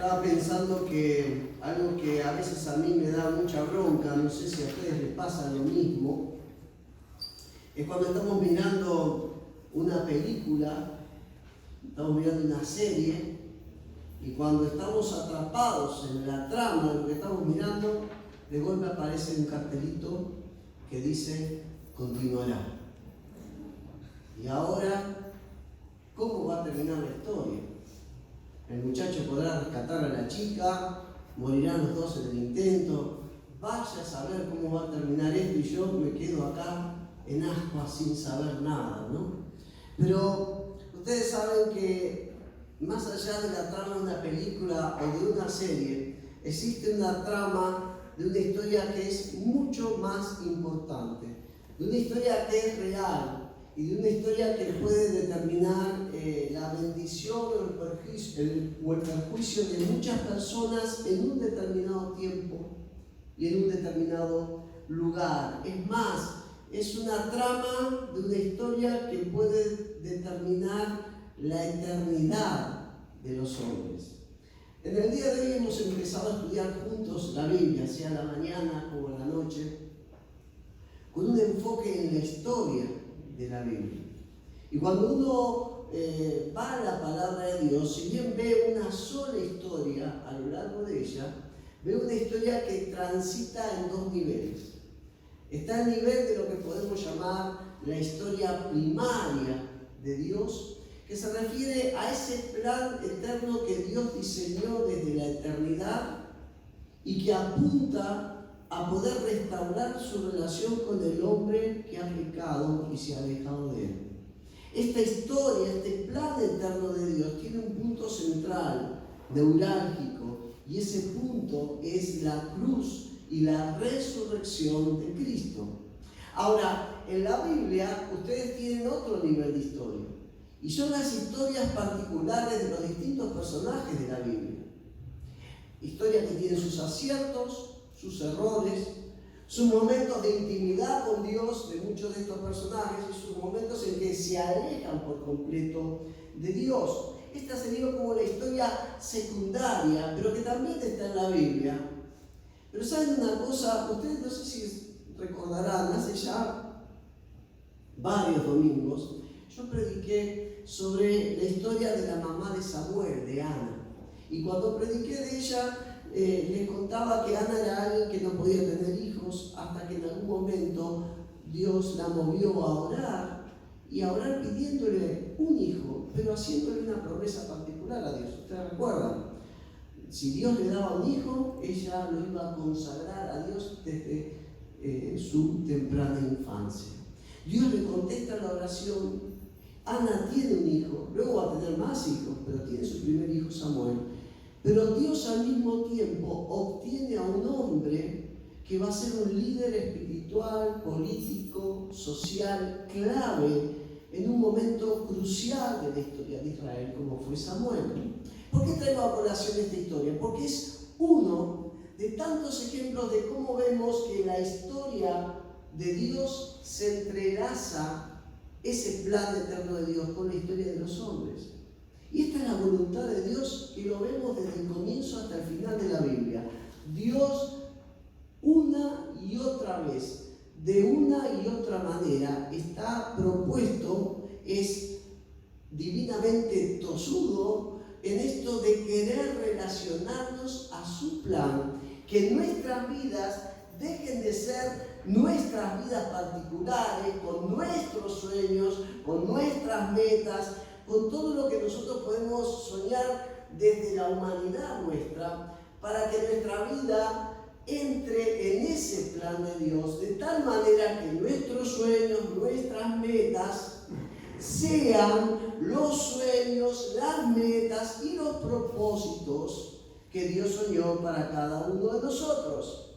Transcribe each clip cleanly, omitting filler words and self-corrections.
Estaba pensando que algo que a veces a mí me da mucha bronca, no sé si a ustedes les pasa lo mismo, es cuando estamos mirando una película, estamos mirando una serie, y cuando estamos atrapados en la trama de lo que estamos mirando, de golpe aparece un cartelito que dice continuará. Y ahora, ¿cómo va a terminar la historia? El muchacho podrá rescatar a la chica, morirán los dos en el intento. Vaya a saber cómo va a terminar esto y yo me quedo acá en ascuas sin saber nada, ¿no? Pero ustedes saben que más allá de la trama de una película o de una serie, existe una trama de una historia que es mucho más importante, de una historia que es real y de una historia que puede determinar la bendición o el perjuicio de muchas personas en un determinado tiempo y en un determinado lugar. Es más, es una trama de una historia que puede determinar la eternidad de los hombres. En el día de hoy hemos empezado a estudiar juntos la Biblia, sea a la mañana como a la noche, con un enfoque en la historia de la Biblia. Y cuando uno va a la palabra de Dios, si bien ve una sola historia a lo largo de ella, ve una historia que transita en dos niveles. Está el nivel de lo que podemos llamar la historia primaria de Dios, que se refiere a ese plan eterno que Dios diseñó desde la eternidad y que apunta a poder restaurar su relación con el hombre que ha pecado y se ha alejado de él. Esta historia, este plan eterno de Dios tiene un punto central, neurálgico, y ese punto es la cruz y la resurrección de Cristo. Ahora, en la Biblia ustedes tienen otro nivel de historia, y son las historias particulares de los distintos personajes de la Biblia. Historias que tienen sus aciertos, sus errores, sus momentos de intimidad con Dios de muchos de estos personajes y sus momentos en que se alejan por completo de Dios. Esta sería como la historia secundaria, pero que también está en la Biblia. Pero ¿saben una cosa? Ustedes no sé si recordarán, hace ya varios domingos, yo prediqué sobre la historia de la mamá de Samuel, de Ana. Y cuando prediqué de ella, les contaba que Ana era alguien que no podía tener hijos hasta que en algún momento Dios la movió a orar y a orar pidiéndole un hijo, pero haciéndole una promesa particular a Dios. ¿Ustedes recuerdan? Si Dios le daba un hijo, ella lo iba a consagrar a Dios desde su temprana infancia. Dios le contesta la oración. Ana tiene un hijo, luego va a tener más hijos, pero tiene su primer hijo, Samuel. Pero Dios al mismo tiempo obtiene a un hombre que va a ser un líder espiritual, político, social, clave en un momento crucial de la historia de Israel, como fue Samuel. ¿Por qué traigo a colación esta historia? Porque es uno de tantos ejemplos de cómo vemos que la historia de Dios se entrelaza ese plan eterno de Dios con la historia de los hombres. Y esta es la voluntad de Dios que lo vemos desde el comienzo hasta el final de la Biblia. Dios una y otra vez, de una y otra manera, está propuesto, es divinamente tosudo en esto de querer relacionarnos a su plan, que nuestras vidas dejen de ser nuestras vidas particulares, con nuestros sueños, con nuestras metas, con todo lo que nosotros podemos soñar desde la humanidad nuestra, para que nuestra vida entre en ese plan de Dios, de tal manera que nuestros sueños, nuestras metas, sean los sueños, las metas y los propósitos que Dios soñó para cada uno de nosotros.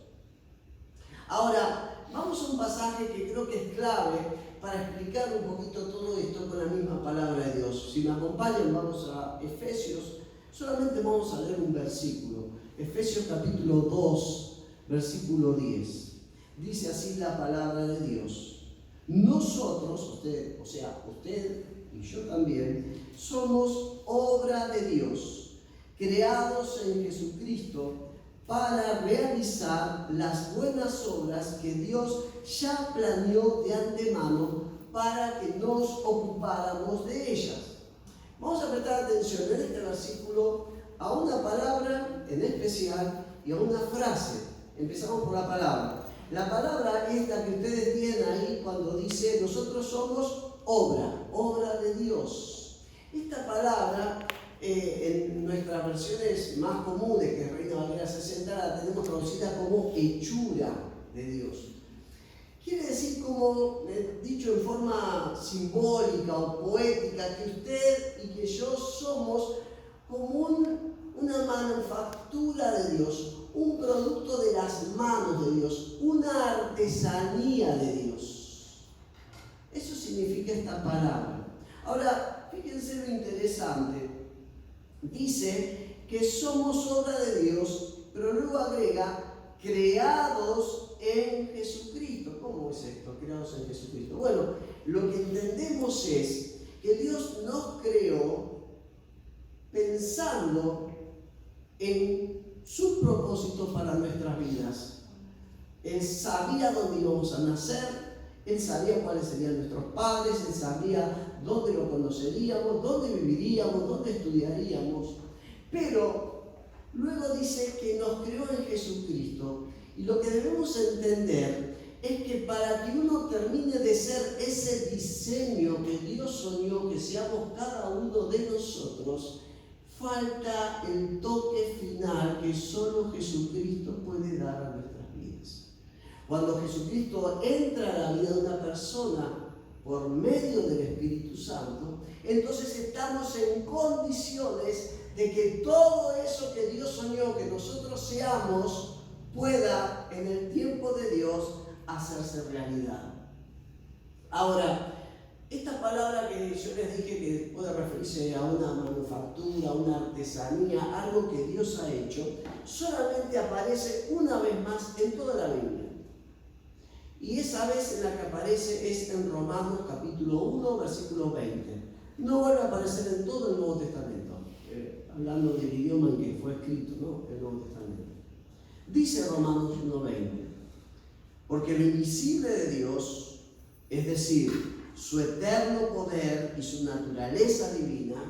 Ahora, vamos a un pasaje que creo que es clave para explicar un poquito todo esto con la misma palabra de Dios. Si me acompañan, vamos a Efesios. Solamente vamos a leer un versículo. Efesios capítulo 2, versículo 10. Dice así la palabra de Dios. Nosotros, usted y yo también, somos obra de Dios, creados en Jesucristo para realizar las buenas obras que Dios ya planeó de antemano para que nos ocupáramos de ellas. Vamos a prestar atención en este versículo a una palabra en especial y a una frase. Empezamos por la palabra. La palabra es la que ustedes tienen ahí cuando dice: nosotros somos obra de Dios. Esta palabra, en nuestras versiones más comunes, que Reina Valera 60, la tenemos traducida como hechura de Dios. Quiere decir, como dicho en forma simbólica o poética, que usted y que yo somos como una manufactura de Dios, un producto de las manos de Dios, una artesanía de Dios. Eso significa esta palabra. Ahora, fíjense lo interesante. Dice que somos obra de Dios, pero luego agrega: creados en Jesucristo. ¿Cómo es esto? Creados en Jesucristo. Bueno, lo que entendemos es que Dios nos creó pensando en sus propósitos para nuestras vidas. Él sabía dónde íbamos a nacer, Él sabía cuáles serían nuestros padres, Él sabía dónde lo conoceríamos, dónde viviríamos, dónde estudiaríamos. Pero luego dice que nos creó en Jesucristo. Y lo que debemos entender es que para que uno termine de ser ese diseño que Dios soñó que seamos cada uno de nosotros, falta el toque final que solo Jesucristo puede dar a nuestras vidas. Cuando Jesucristo entra a la vida de una persona por medio del Espíritu Santo, entonces estamos en condiciones de que todo eso que Dios soñó que nosotros seamos pueda, en el tiempo de Dios, hacerse realidad. Ahora, esta palabra que yo les dije que puede referirse a una manufactura, a una artesanía, algo que Dios ha hecho, solamente aparece una vez más en toda la Biblia. Y esa vez en la que aparece es en Romanos capítulo 1, versículo 20. No vuelve a aparecer en todo el Nuevo Testamento, hablando del idioma en que fue escrito, ¿no?, el Nuevo Testamento. Dice Romanos 1:20: porque lo invisible de Dios, es decir, su eterno poder y su naturaleza divina,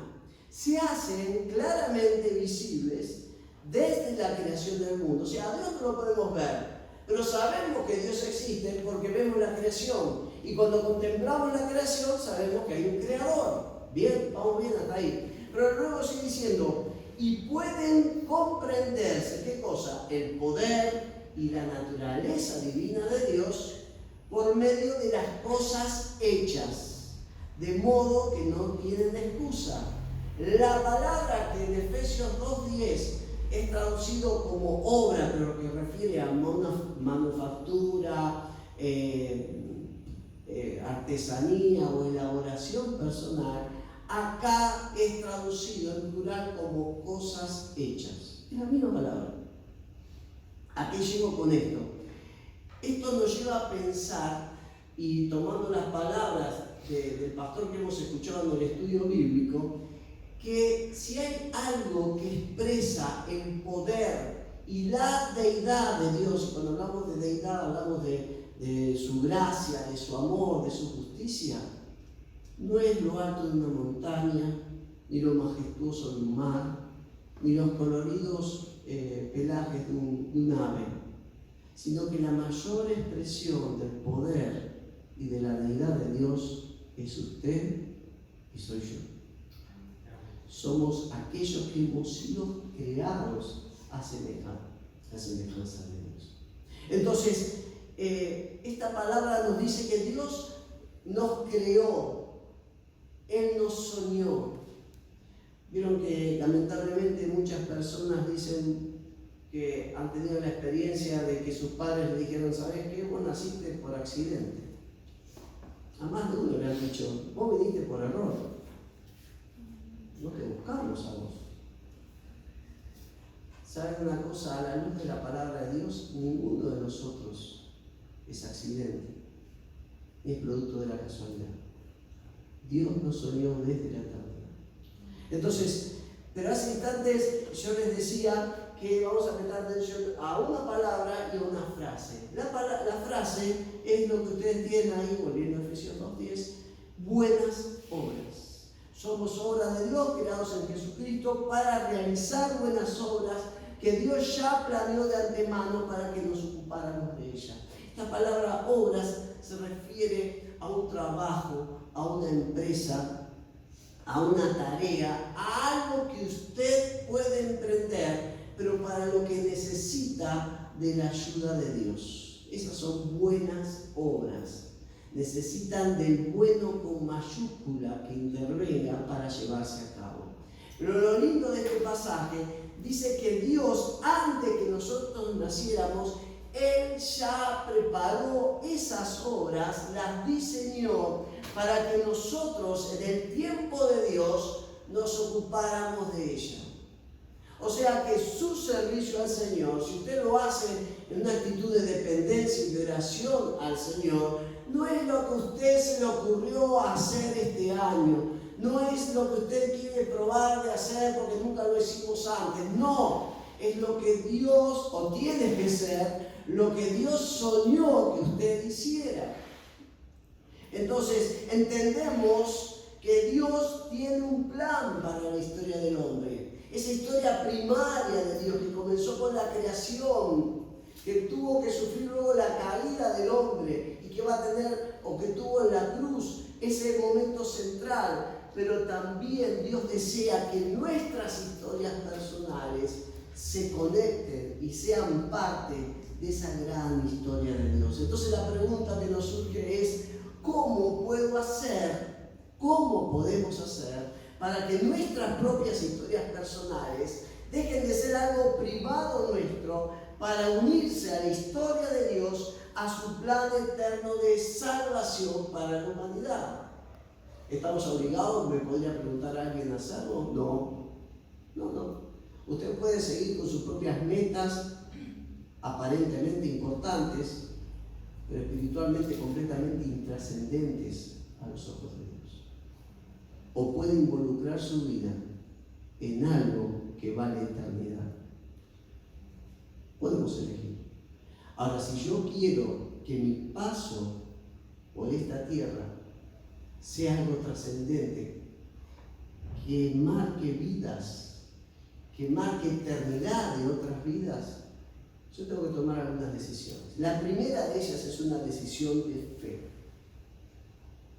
se hacen claramente visibles desde la creación del mundo. O sea, a Dios no lo podemos ver, pero sabemos que Dios existe porque vemos la creación. Y cuando contemplamos la creación, sabemos que hay un creador. Bien, vamos bien hasta ahí. Pero luego sigue diciendo: y pueden comprenderse, ¿qué cosa? El poder y la naturaleza divina de Dios por medio de las cosas hechas, de modo que no tienen excusa. La palabra que en Efesios 2:10 es traducido como obra, pero que refiere a manufactura, artesanía o elaboración personal, acá es traducido en plural como cosas hechas. Es la misma palabra. ¿A qué llego con esto? Esto nos lleva a pensar, y tomando las palabras del pastor que hemos escuchado en el estudio bíblico, que si hay algo que expresa el poder y la deidad de Dios, cuando hablamos de deidad hablamos de su gracia, de su amor, de su justicia, no es lo alto de una montaña, ni lo majestuoso de un mar, ni los coloridos pelajes de un ave, sino que la mayor expresión del poder y de la deidad de Dios es usted y soy yo. Somos aquellos que hemos sido creados a semejanza de Dios. Entonces, esta palabra nos dice que Dios nos creó, Él nos soñó. Vieron que lamentablemente muchas personas dicen que han tenido la experiencia de que sus padres le dijeron: ¿sabes qué? Vos naciste por accidente. A más de uno le han dicho: vos viniste por error. No te buscamos a vos. ¿Saben una cosa? A la luz de la palabra de Dios, ninguno de nosotros es accidente, ni es producto de la casualidad. Dios nos soñó desde la eternidad. Entonces, Pero hace instantes yo les decía que vamos a prestar atención a una palabra y a una frase. La frase es lo que ustedes tienen ahí, volviendo a Efesios 2:10, buenas obras. Somos obras de Dios, creados en Jesucristo, para realizar buenas obras que Dios ya planeó de antemano para que nos ocupáramos de ellas. Esta palabra obras se refiere a un trabajo, a una empresa, a una tarea, a algo que usted puede emprender, pero para lo que necesita de la ayuda de Dios. Esas son buenas obras. Necesitan del bueno con mayúscula que intervenga para llevarse a cabo. Pero lo lindo de este pasaje dice que Dios, antes que nosotros naciéramos, Él ya preparó esas obras, las diseñó para que nosotros en el tiempo de Dios nos ocupáramos de ellas. O sea que su servicio al Señor, si usted lo hace en una actitud de dependencia y de oración al Señor, no es lo que a usted se le ocurrió hacer este año, no es lo que usted quiere probar de hacer porque nunca lo hicimos antes, no, es lo que Dios, o tiene que ser, lo que Dios soñó que usted hiciera. Entonces entendemos que Dios tiene un plan para la historia del hombre. Esa historia primaria de Dios que comenzó con la creación, que tuvo que sufrir luego la caída del hombre y que va a tener, o que tuvo en la cruz, ese momento central. Pero también Dios desea que nuestras historias personales se conecten y sean parte de esa gran historia de Dios. Entonces la pregunta que nos surge es, ¿cómo puedo hacer? ¿Cómo podemos hacer para que nuestras propias historias personales dejen de ser algo privado nuestro para unirse a la historia de Dios, a su plan eterno de salvación para la humanidad? ¿Estamos obligados? ¿Me podría preguntar a alguien a hacerlo? No. Usted puede seguir con sus propias metas, aparentemente importantes, pero espiritualmente completamente intrascendentes a los ojos de Dios. O puede involucrar su vida en algo que vale eternidad. Podemos elegir. Ahora, si yo quiero que mi paso por esta tierra sea algo trascendente, que marque vidas, que marque eternidad de otras vidas, yo tengo que tomar algunas decisiones. La primera de ellas es una decisión de fe.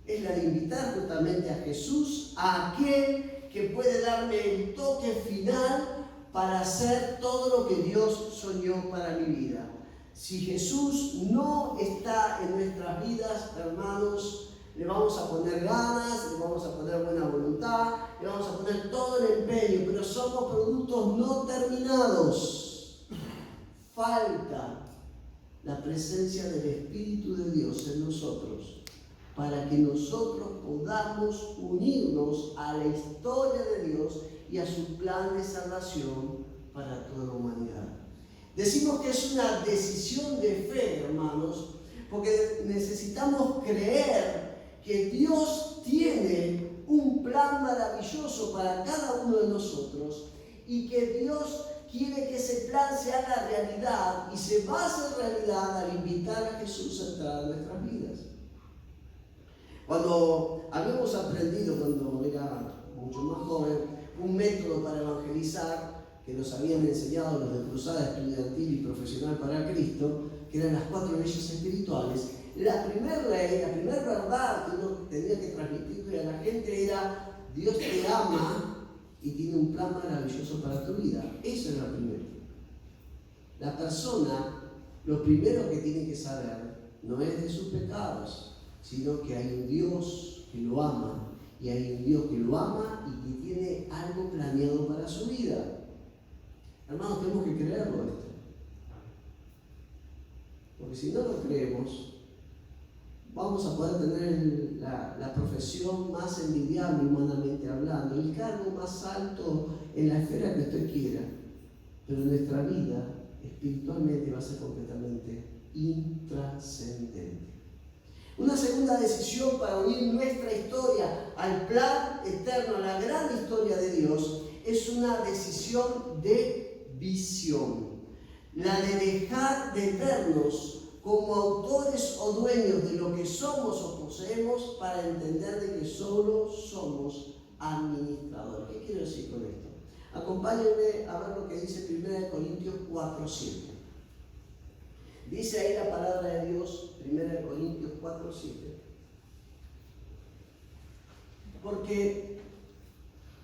Es la de invitar justamente a Jesús, a aquel que puede darme el toque final para hacer todo lo que Dios soñó para mi vida. Si Jesús no está en nuestras vidas, hermanos, le vamos a poner ganas, le vamos a poner buena voluntad, le vamos a poner todo el empeño, pero somos productos no terminados. Falta la presencia del Espíritu de Dios en nosotros para que nosotros podamos unirnos a la historia de Dios y a su plan de salvación para toda la humanidad. Decimos que es una decisión de fe, hermanos, porque necesitamos creer que Dios tiene un plan maravilloso para cada uno de nosotros y que Dios quiere que ese plan se haga realidad y se va a hacer realidad al invitar a Jesús a entrar a nuestras vidas. Cuando habíamos aprendido, cuando era mucho más joven, un método para evangelizar que nos habían enseñado los de Cruzada Estudiantil y Profesional para Cristo, que eran las 4 leyes espirituales, la primera ley, la primera verdad que uno tenía que transmitirle a la gente era: Dios te ama y tiene un plan maravilloso para tu vida. Eso es lo primero. La persona, lo primero que tiene que saber no es de sus pecados, sino que hay un Dios que lo ama, y hay un Dios que lo ama y que tiene algo planeado para su vida. Hermanos, tenemos que creerlo esto. Porque si no lo creemos, vamos a poder tener la profesión más envidiable humanamente hablando, el cargo más alto en la esfera que usted quiera, pero nuestra vida espiritualmente va a ser completamente intrascendente. Una segunda decisión para unir nuestra historia al plan eterno, a la gran historia de Dios, es una decisión de visión. La de dejar de vernos como autores o dueños de lo que somos o poseemos para entender de que solo somos administradores. ¿Qué quiero decir con esto? Acompáñenme a ver lo que dice 1 Corintios 4:7. Dice ahí la palabra de Dios, 1 Corintios 4:7. Porque,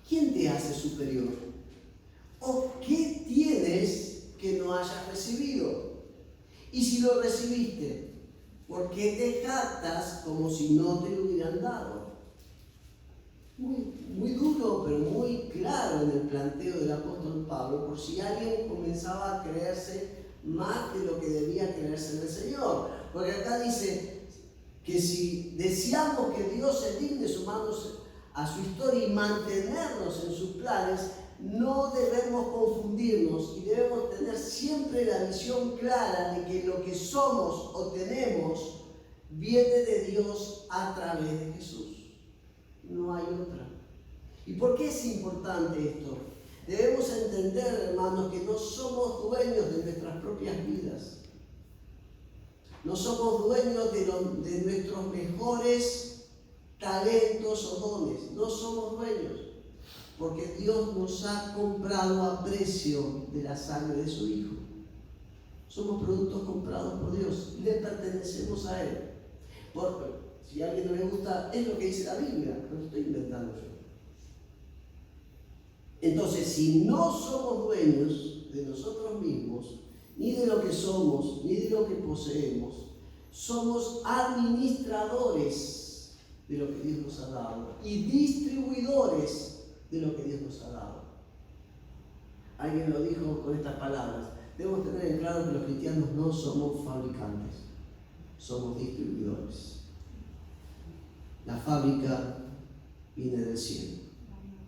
¿quién te hace superior? ¿O qué tienes que no hayas recibido? Y si lo recibiste, ¿por qué te jactas como si no te lo hubieran dado? Muy duro, pero muy claro en el planteo del apóstol Pablo, por si alguien comenzaba a creerse más de lo que debía creerse en el Señor. Porque acá dice que si deseamos que Dios se digne sumarnos a su historia y mantenernos en sus planes, no debemos confundirnos y debemos tener siempre la visión clara de que lo que somos o tenemos viene de Dios a través de Jesús. No hay otra. ¿Y por qué es importante esto? Debemos entender, hermanos, que no somos dueños de nuestras propias vidas. No somos dueños de nuestros mejores talentos o dones. No somos dueños. Porque Dios nos ha comprado a precio de la sangre de su Hijo. Somos productos comprados por Dios. Le pertenecemos a Él. Si a alguien no le gusta, es lo que dice la Biblia. No lo estoy inventando yo. Entonces, si no somos dueños de nosotros mismos, ni de lo que somos, ni de lo que poseemos, somos administradores de lo que Dios nos ha dado y distribuidores de lo que Dios nos ha dado. Alguien lo dijo con estas palabras. Debemos tener en claro que los cristianos no somos fabricantes, somos distribuidores. La fábrica viene del cielo.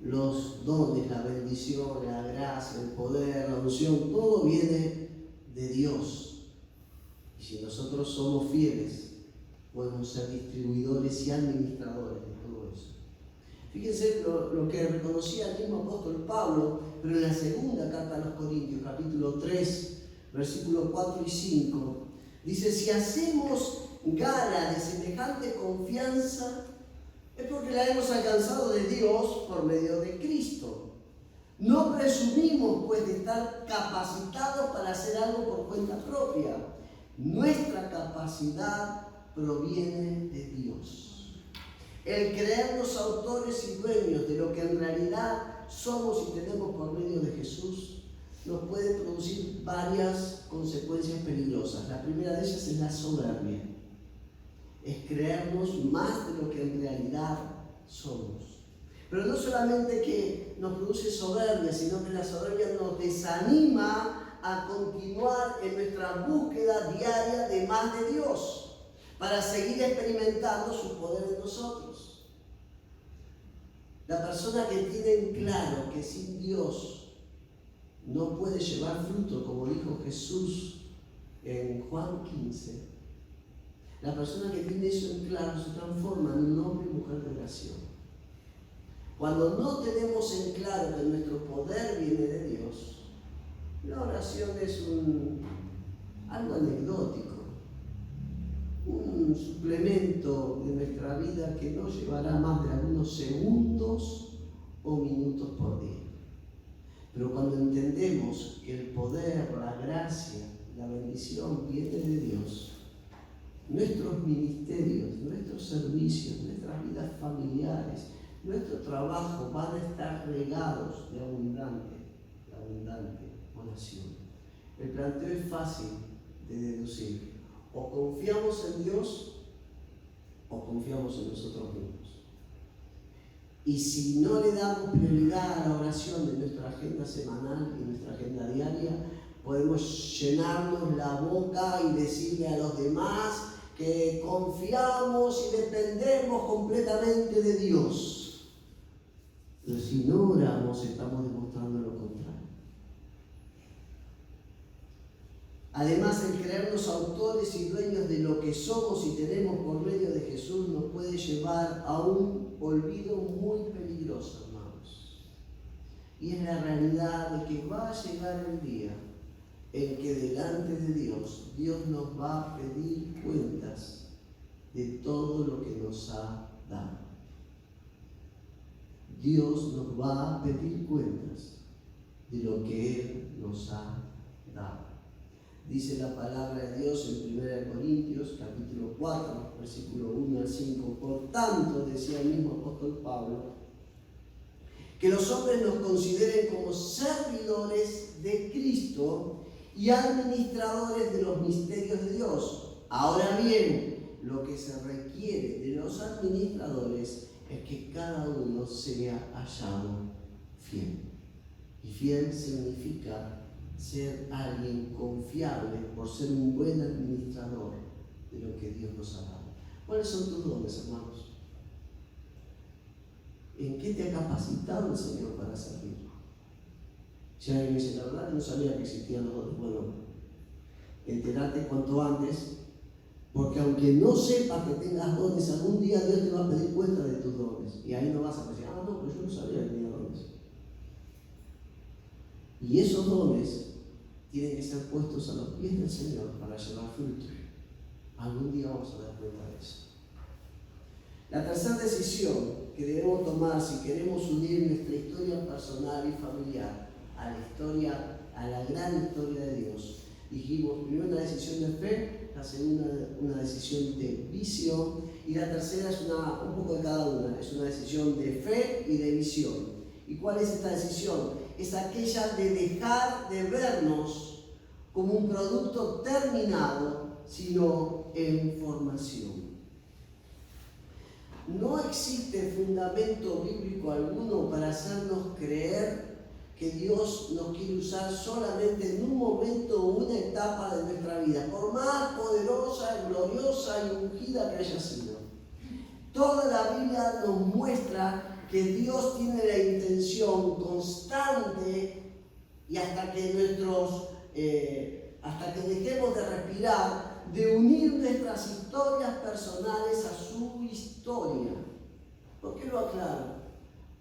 Los dones, la bendición, la gracia, el poder, la unción, todo viene de Dios. Y si nosotros somos fieles, podemos ser distribuidores y administradores de todo eso. Fíjense lo que reconocía el mismo apóstol Pablo, pero en la segunda carta a los Corintios, capítulo 3, versículos 4 y 5, dice: si hacemos gala de semejante confianza, es porque la hemos alcanzado de Dios por medio de Cristo. No presumimos, pues, de estar capacitados para hacer algo por cuenta propia. Nuestra capacidad proviene de Dios. El creernos autores y dueños de lo que en realidad somos y tenemos por medio de Jesús nos puede producir varias consecuencias peligrosas. La primera de ellas es la soberbia. Es creernos más de lo que en realidad somos. Pero no solamente que nos produce soberbia, sino que la soberbia nos desanima a continuar en nuestra búsqueda diaria de más de Dios, para seguir experimentando su poder en nosotros. La persona que tiene en claro que sin Dios no puede llevar fruto, como dijo Jesús en Juan 15, la persona que tiene eso en claro se transforma en un hombre y mujer de oración. Cuando no tenemos en claro que nuestro poder viene de Dios, la oración es algo anecdótico, un suplemento de nuestra vida que no llevará más de algunos segundos o minutos por día. Pero cuando entendemos que el poder, la gracia, la bendición viene de Dios, nuestros ministerios, nuestros servicios, nuestras vidas familiares, nuestro trabajo van a estar regados de abundante oración. El planteo es fácil de deducir. O confiamos en Dios o confiamos en nosotros mismos. Y si no le damos prioridad a la oración de nuestra agenda semanal y nuestra agenda diaria, podemos llenarnos la boca y decirle a los demás que confiamos y dependemos completamente de Dios. Pero si no oramos, estamos demostrando lo contrario. Además, el creernos autores y dueños de lo que somos y tenemos por medio de Jesús nos puede llevar a un olvido muy peligroso, hermanos. Y es la realidad de que va a llegar el día en que delante de Dios nos va a pedir cuentas de todo lo que nos ha dado. Dios nos va a pedir cuentas de lo que Él nos ha dado. Dice la palabra de Dios en 1 Corintios, capítulo 4, versículo 1 al 5. Por tanto, decía el mismo apóstol Pablo, que los hombres nos consideren como servidores de Cristo y administradores de los misterios de Dios. Ahora bien, lo que se requiere de los administradores es que cada uno sea hallado fiel. Y fiel significa ser alguien confiable por ser un buen administrador de lo que Dios nos ha dado. ¿Cuáles son tus dones, hermanos? ¿En qué te ha capacitado el Señor para servir? Si alguien dice, la verdad que no sabía que existían los dones, bueno, entérate cuanto antes, porque aunque no sepas que tengas dones, algún día Dios te va a pedir cuenta de tus dones. Y ahí no vas a decir, no, pero yo no sabía que tenía dones. Y esos dones tienen que ser puestos a los pies del Señor para llevar fruto. Algún día vamos a dar cuenta de eso. La tercera decisión que debemos tomar si queremos unir nuestra historia personal y familiar a la gran historia de Dios. Dijimos, primero una decisión de fe, la segunda una decisión de visión y la tercera es un poco de cada una, es una decisión de fe y de visión. ¿Y cuál es esta decisión? Es aquella de dejar de vernos como un producto terminado, sino en formación. No existe fundamento bíblico alguno para hacernos creer que Dios nos quiere usar solamente en un momento o una etapa de nuestra vida, por más poderosa, gloriosa y ungida que haya sido. Toda la Biblia nos muestra que Dios tiene la intención constante y hasta que dejemos de respirar, de unir nuestras historias personales a su historia. ¿Por qué lo aclaro?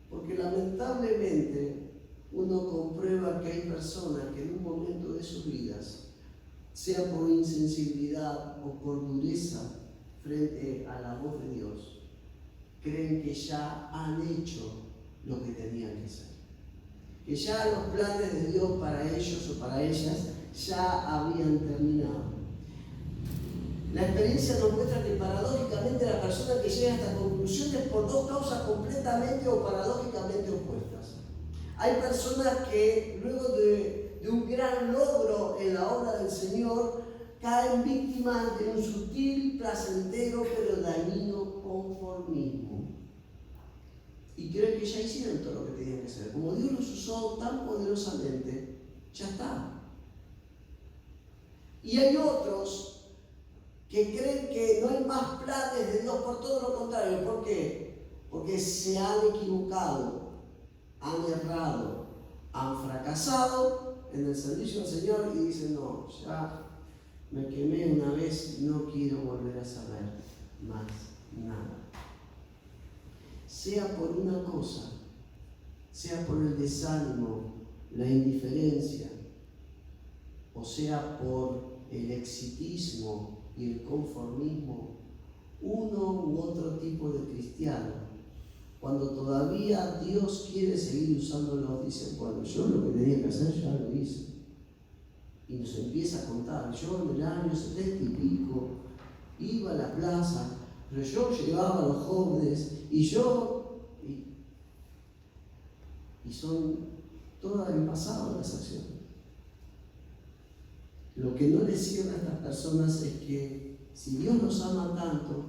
Porque lamentablemente uno comprueba que hay personas que en un momento de sus vidas, sea por insensibilidad o por dureza frente a la voz de Dios, creen que ya han hecho lo que tenían que hacer. Que ya los planes de Dios para ellos o para ellas ya habían terminado. La experiencia nos muestra que paradójicamente la persona que llega a esta conclusión es por dos causas completamente o paradójicamente opuestas. Hay personas que luego de un gran logro en la obra del Señor caen víctimas de un sutil, placentero pero dañino conformismo. Y creen que ya hicieron todo lo que tenían que hacer. Como Dios los usó tan poderosamente, ya está. Y hay otros que creen que no hay más planes de Dios, por todo lo contrario. ¿Por qué? Porque se han equivocado, han errado, han fracasado en el servicio al Señor y dicen, no, ya me quemé una vez, no quiero volver a saber más nada. Sea por una cosa, sea por el desánimo, la indiferencia, o sea por el exitismo y el conformismo, uno u otro tipo de cristiano, cuando todavía Dios quiere seguir usándolo, dice, bueno, yo lo que tenía que hacer ya lo hice. Y nos empieza a contar, yo en el año 70 y pico iba a la plaza, pero yo llevaba a los jóvenes y son todas en pasado las acciones. Lo que no les sirve a estas personas es que si Dios nos ama tanto,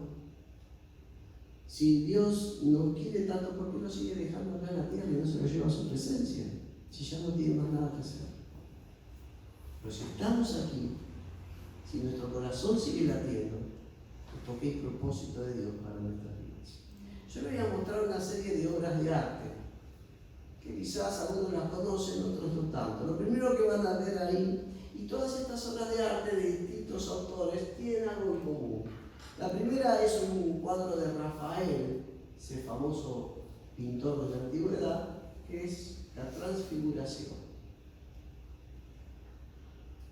si Dios nos quiere tanto, ¿por qué nos sigue dejando acá en la tierra y no se lo lleva a su presencia? Si ya no tiene más nada que hacer. Pero si estamos aquí, si nuestro corazón sigue latiendo, es porque hay propósito de Dios para nuestras vidas. Yo les voy a mostrar una serie de obras de arte, que quizás algunos las conocen, otros no tanto. Lo primero que van a ver ahí, y todas estas obras de arte de distintos autores tienen algo en común. La primera es un cuadro de Rafael, ese famoso pintor de la antigüedad, que es la transfiguración.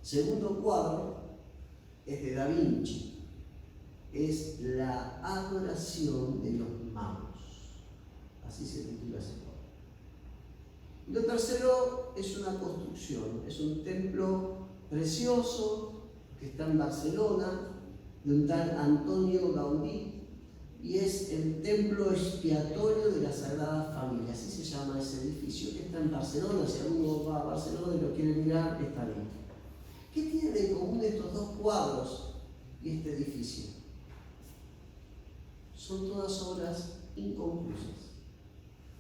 Segundo cuadro es de Da Vinci, es la adoración de los magos. Así se titula ese cuadro. Y lo tercero es una construcción, es un templo precioso que está en Barcelona, de un tal Antonio Gaudí, y es el templo expiatorio de la Sagrada Familia. Así se llama ese edificio, que está en Barcelona. Si alguno va a Barcelona y lo quiere mirar, está bien. ¿Qué tienen en común estos dos cuadros y este edificio? Son todas obras inconclusas,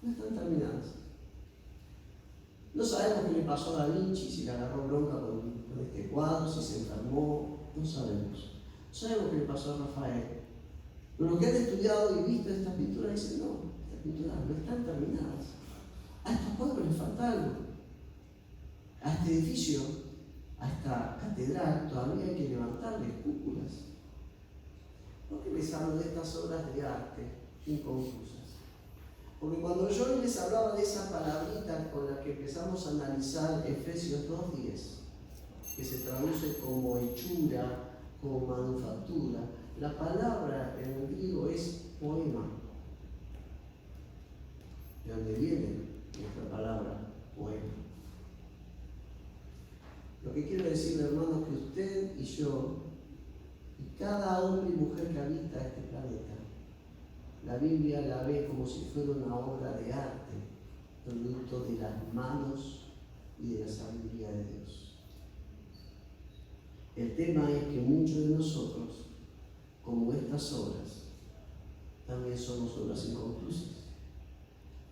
no están terminadas. No sabemos qué le pasó a Da Vinci, si le agarró bronca con este cuadro, si se enfermó, no sabemos. No sabemos qué le pasó a Rafael. Pero los que han estudiado y visto estas pinturas dicen, no, estas pinturas no están terminadas. A estos cuadros les falta algo. A este edificio, a esta catedral, todavía hay que levantarle cúpulas. ¿Por qué les hablo de estas obras de arte inconclusas? Porque cuando yo les hablaba de esa palabrita con la que empezamos a analizar Efesios 2:10, que se traduce como hechura, como manufactura, la palabra en el griego es poema, de donde viene nuestra palabra poema. Lo que quiero decir, hermanos, que usted y yo, y cada hombre y mujer que habita este planeta, la Biblia la ve como si fuera una obra de arte, producto de las manos y de la sabiduría de Dios. El tema es que muchos de nosotros, como estas obras, también somos obras inconclusas.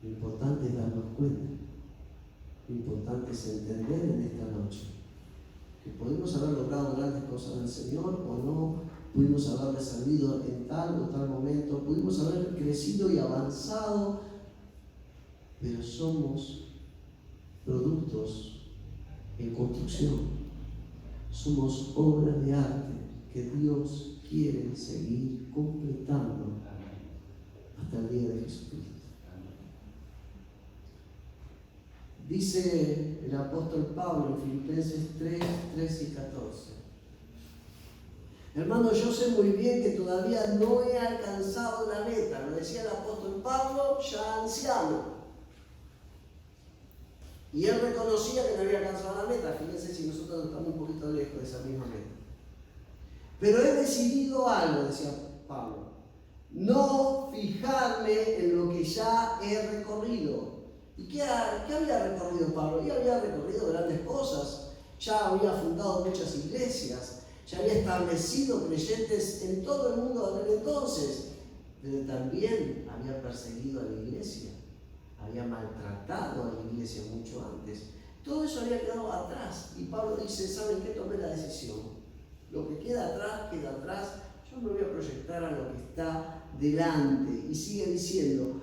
Lo importante es darnos cuenta, lo importante es entender en esta noche que podemos haber logrado grandes cosas en el Señor o no, pudimos haberle servido en tal o tal momento, pudimos haber crecido y avanzado, pero somos productos en construcción, somos obras de arte que Dios quiere seguir completando hasta el día de Jesucristo. Dice el apóstol Pablo en Filipenses 3:13 y 14. Hermano, yo sé muy bien que todavía no he alcanzado la meta. Lo decía el apóstol Pablo, ya anciano. Y él reconocía que no había alcanzado la meta. Fíjense si nosotros estamos un poquito lejos de esa misma meta. Pero he decidido algo, decía Pablo, no fijarme en lo que ya he recorrido. ¿Y qué había recorrido Pablo? Ya había recorrido grandes cosas, ya había fundado muchas iglesias, ya había establecido creyentes en todo el mundo de aquel entonces, pero también había perseguido a la iglesia, había maltratado a la iglesia mucho antes. Todo eso había quedado atrás y Pablo dice, ¿saben qué? Tomé la decisión. Lo que queda atrás, queda atrás. Yo me voy a proyectar a lo que está delante. Y sigue diciendo,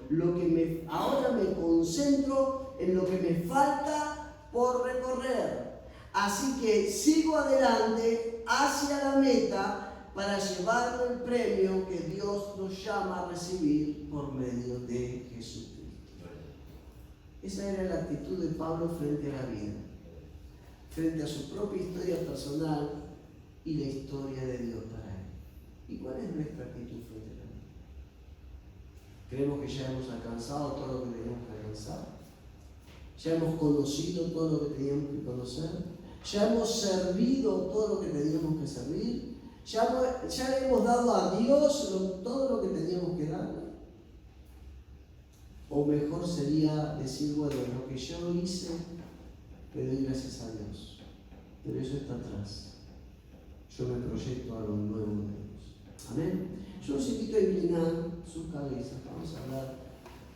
ahora me concentro en lo que me falta por recorrer. Así que sigo adelante hacia la meta para llevarme el premio que Dios nos llama a recibir por medio de Jesucristo. Esa era la actitud de Pablo frente a la vida, frente a su propia historia personal y la historia de Dios para él. ¿Y cuál es nuestra actitud frente a la vida? ¿Creemos que ya hemos alcanzado todo lo que teníamos que alcanzar? ¿Ya hemos conocido todo lo que teníamos que conocer? ¿Ya hemos servido todo lo que teníamos que servir? ¿Ya le hemos dado a Dios todo lo que teníamos que darle? O mejor sería decir, bueno, lo que yo hice, le doy gracias a Dios. Pero eso está atrás. Yo me proyecto a lo nuevo de Dios. Amén. Yo los invito a inclinar sus cabezas. Vamos a hablar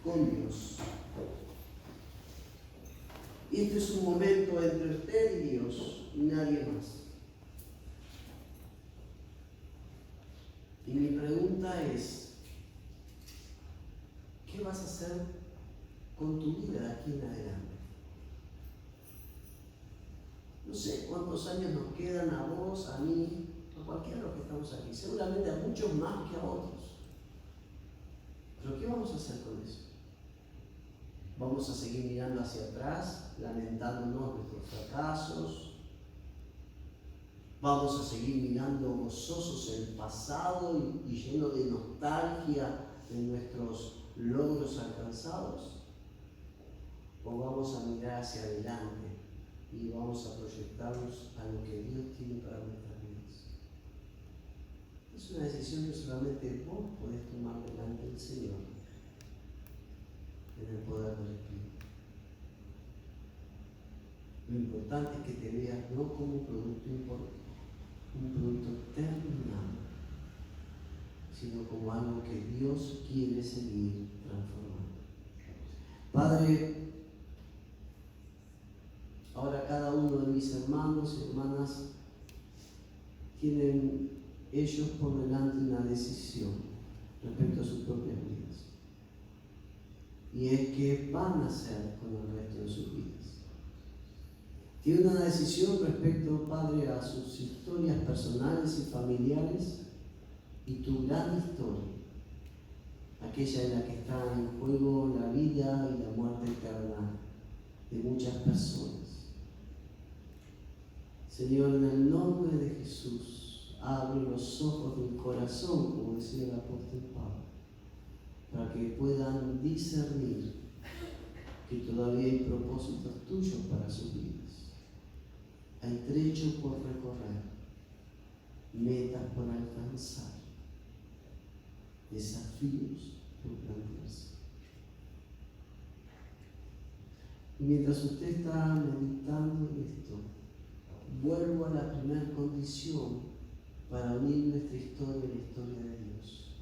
con Dios. Y este es un momento entre usted y Dios y nadie más. Y mi pregunta es, ¿qué vas a hacer con tu vida de aquí en adelante? No sé cuántos años nos quedan a vos, a mí, a cualquiera de los que estamos aquí. Seguramente a muchos más que a otros. Pero ¿qué vamos a hacer con eso? Vamos a seguir mirando hacia atrás, lamentándonos nuestros fracasos. Vamos a seguir mirando gozosos el pasado y llenos de nostalgia de nuestros logros alcanzados. O vamos a mirar hacia adelante y vamos a proyectarnos a lo que Dios tiene para nuestras vidas. Es una decisión que solamente vos podés tomar delante del Señor, en el poder del Espíritu. Lo importante es que te veas no como un producto terminado, sino como algo que Dios quiere seguir transformando. Padre, ahora cada uno de mis hermanos y hermanas tienen ellos por delante una decisión respecto a sus propias vidas. Y es que van a hacer con el resto de sus vidas. Tienen una decisión respecto, Padre, a sus historias personales y familiares y tu gran historia, aquella en la que está en juego la vida y la muerte eterna de muchas personas. Señor, en el nombre de Jesús, abre los ojos del corazón, como decía el apóstol Pablo, para que puedan discernir que todavía hay propósitos tuyos para sus vidas. Hay trechos por recorrer, metas por alcanzar, desafíos por plantearse. Y mientras usted está meditando en esto, vuelvo a la primera condición para unir nuestra historia a la historia de Dios,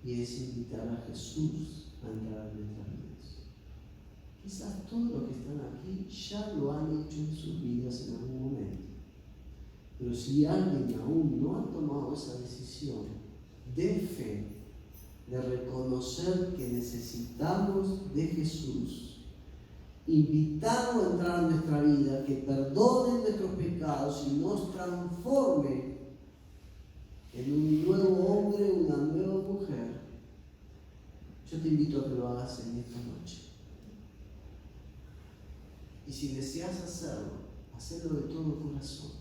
y es invitar a Jesús a entrar en nuestras vidas. Quizás todos los que están aquí ya lo han hecho en sus vidas en algún momento, pero si alguien aún no ha tomado esa decisión de fe, de reconocer que necesitamos de Jesús, invitarlo a entrar en nuestra vida, que perdone nuestros pecados y nos transforme en un nuevo hombre, una nueva mujer, yo te invito a que lo hagas en esta noche. Y si deseas hacerlo, hacelo de todo corazón.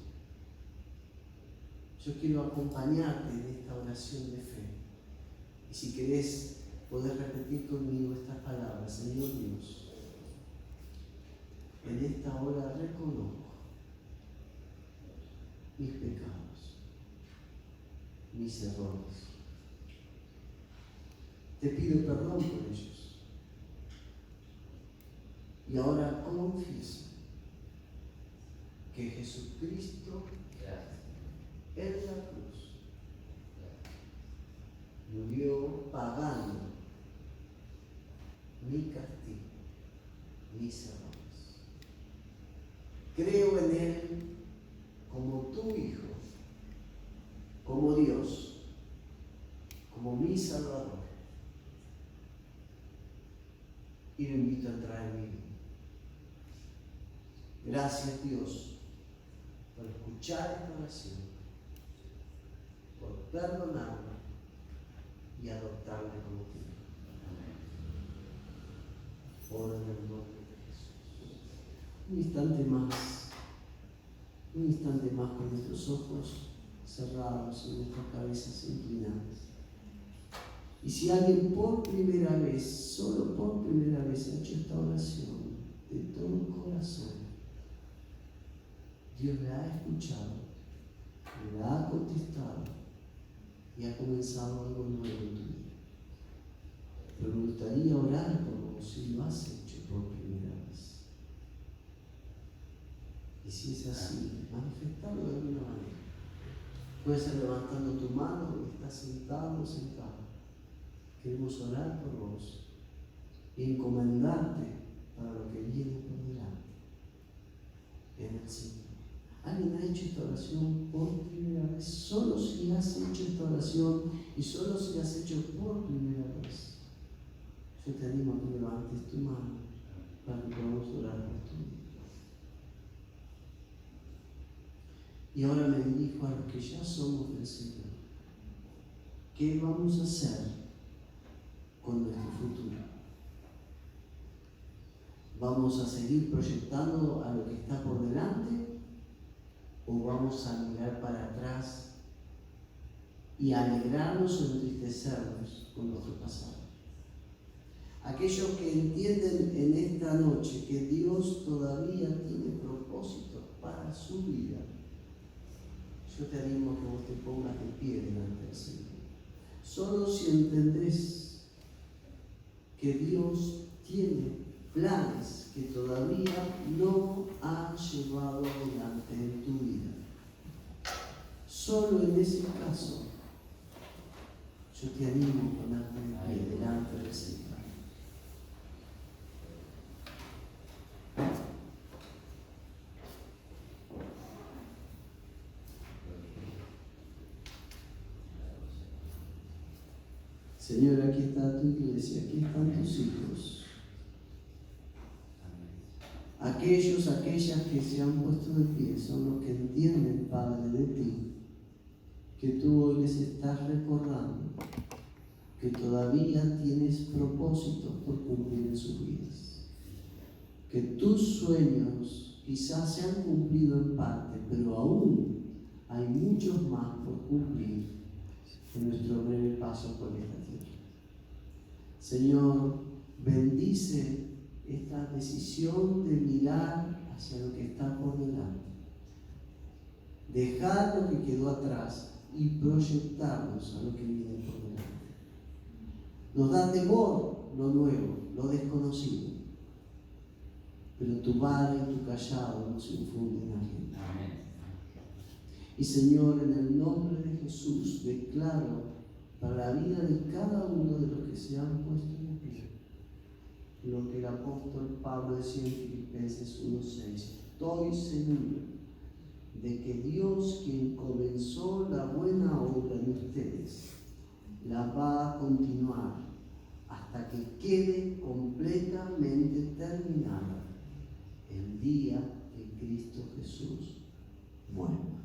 Yo quiero acompañarte en esta oración de fe. Y si querés, poder repetir conmigo estas palabras: Señor Dios, en esta hora reconozco mis pecados, mis errores. Te pido perdón por ellos. Y ahora confieso que Jesucristo en la cruz murió pagando mi castigo, mis errores. Creo en Él como tu Hijo, como Dios, como mi Salvador. Y lo invito a entrar en mi vida. Gracias, Dios, por escuchar esta oración, por perdonarme y adoptarme como tu Hijo. Oro en el nombre de Jesús. Un instante más con nuestros ojos cerrados y nuestras cabezas inclinadas. Y si alguien por primera vez, solo por primera vez, ha hecho esta oración de todo corazón, Dios la ha escuchado, la ha contestado y ha comenzado algo nuevo en tu vida. Pero me gustaría orar por vos si lo has hecho por primera vez. Y si es así, manifestarlo de alguna manera. Puede ser levantando tu mano porque estás sentado o sentada. Queremos orar por vos y encomendarte para lo que viene por delante en el Señor. ¿Alguien ha hecho esta oración por primera vez? Solo si has hecho esta oración y solo si has hecho por primera vez, yo te animo a que levantes tu mano para que podamos orar por tu vida. Y ahora me dirijo a los que ya somos del Señor. ¿Qué vamos a hacer con nuestro futuro? ¿Vamos a seguir proyectando a lo que está por delante o vamos a mirar para atrás y alegrarnos o entristecernos con nuestro pasado? Aquellos que entienden en esta noche que Dios todavía tiene propósitos para su vida, yo te animo a que vos te pongas de pie delante del Señor. Solo si entendés que Dios tiene planes que todavía no han llevado adelante en tu vida. Solo en ese caso, yo te animo a ponerte de pie delante del Señor. Señor, aquí está tu iglesia, aquí están tus hijos. Aquellas que se han puesto de pie son los que entienden, Padre, de ti, que tú hoy les estás recordando que todavía tienes propósitos por cumplir en sus vidas. Que tus sueños quizás se han cumplido en parte, pero aún hay muchos más por cumplir en nuestro breve paso por esta tierra. Señor, bendice esta decisión de mirar hacia lo que está por delante, dejar lo que quedó atrás y proyectarnos a lo que viene por delante. Nos da temor lo nuevo, lo desconocido, pero tu vara y tu callado nos infunden aliento. Y Señor, en el nombre de Jesús, declaro para la vida de cada uno de los que se han puesto de pie lo que el apóstol Pablo decía en Filipenses 1:6: estoy seguro de que Dios, quien comenzó la buena obra en ustedes, la va a continuar hasta que quede completamente terminada el día que Cristo Jesús muera.